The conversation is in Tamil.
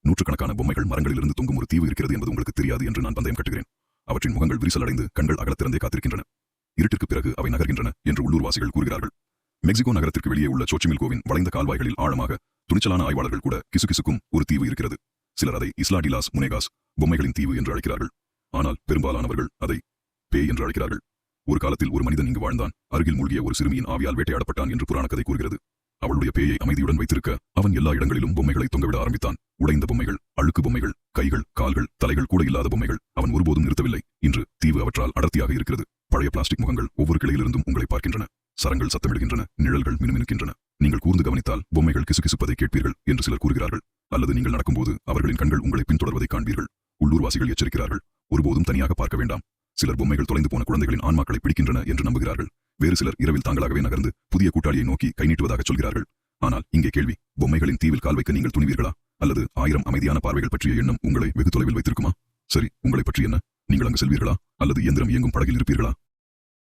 நூற்றுக்கணக்கான பொம்மைகள் மரங்களிலிருந்து தொங்கும் ஒரு தீவு இருக்கிறது என்பது உங்களுக்கு தெரியாது என்று நான் பந்தயம் கட்டுகிறேன். அவற்றின் முகங்கள் விரிசல் அடைந்து கண்கள் அகலத்திறந்தே காத்திருக்கின்றன. இருட்டிற்கு பிறகு அவை நகர்கின்றன என்று உள்ளூர்வாசிகள் கூறுகிறார்கள். மெக்சிகோ நகரத்திற்கு வெளியே உள்ள சோச்சிமில்கோவின் வளைந்த கால்வாய்களில் ஆழமாக துணிச்சலான ஆய்வாளர்கள் கூட கிசுகிசுக்கும் ஒரு தீவு இருக்கிறது. சிலர் அதை இஸ்லா டி லாஸ் முனேகாஸ், பொம்மைகளின் தீவு என்று அழைக்கிறார்கள். ஆனால் பெரும்பாலானவர்கள் அதை பேய் என்று அழைக்கிறார்கள். ஒரு காலத்தில் ஒரு மனிதன் இங்கு வாழ்ந்தான். அருகில் மூழ்கிய ஒரு சிறுமியின் ஆவியால் வேட்டையாடப்பட்டான் என்று புராண கதை கூறுகிறது. அவளுடைய பேயை அமைதியுடன் வைத்திருக்க அவன் எல்லா இடங்களிலும் பொம்மைகளை தொங்கவிட ஆரம்பித்தான். உடைந்த பொம்மைகள், அழுக்கு பொம்மைகள், கைகள், கால்கள், தலைகள் கூட இல்லாத பொம்மைகள். அவன் ஒருபோதும் நிறுத்தவில்லை. இன்று தீவு அவற்றால் அடர்த்தியாக இருக்கிறது. பழைய பிளாஸ்டிக் முகங்கள் ஒவ்வொரு கிளையிலிருந்தும் உங்களை பார்க்கின்றன. சரங்கள் சத்தமிடுகின்றன, நிழல்கள் மினுமினுக்கின்றன. நீங்கள் கூர்ந்து கவனித்தால் பொம்மைகள் கிசுகிசுப்பதை கேட்பீர்கள் என்று சிலர் கூறுகிறார்கள். அல்லது நீங்கள் நடக்கும்போது அவர்களின் கண்கள் உங்களை பின்தொடர்வதை காண்பீர்கள். உள்ளூர்வாசிகள் எச்சரிக்கிறார்கள், ஒருபோதும் தனியாக பார்க்க வேண்டாம். சிலர் பொம்மைகள் தொலைந்து போன குழந்தைகளின் ஆன்மாக்களை பிடிக்கின்றன என்று நம்புகிறார்கள். வேறு சிலர் இரவில் தாங்களாகவே நகர்ந்து புதிய கூட்டாளியை நோக்கி கை நீட்டுவதாக சொல்கிறார்கள். ஆனால் இங்கே கேள்வி, பொம்மைகளின் தீவில் கால் வைக்க நீங்கள் துணிவீர்களா? அல்லது 1000 அமைதியான பார்வைகள் பற்றிய எண்ணம் உங்களை வெகு தொலைவில் வைத்திருக்குமா? சரி, உங்களை பற்றி என்ன? நீங்கள் அங்கு செல்வீர்களா? அல்லது இயந்திரம் இயங்கும் படகில் இருப்பீர்களா?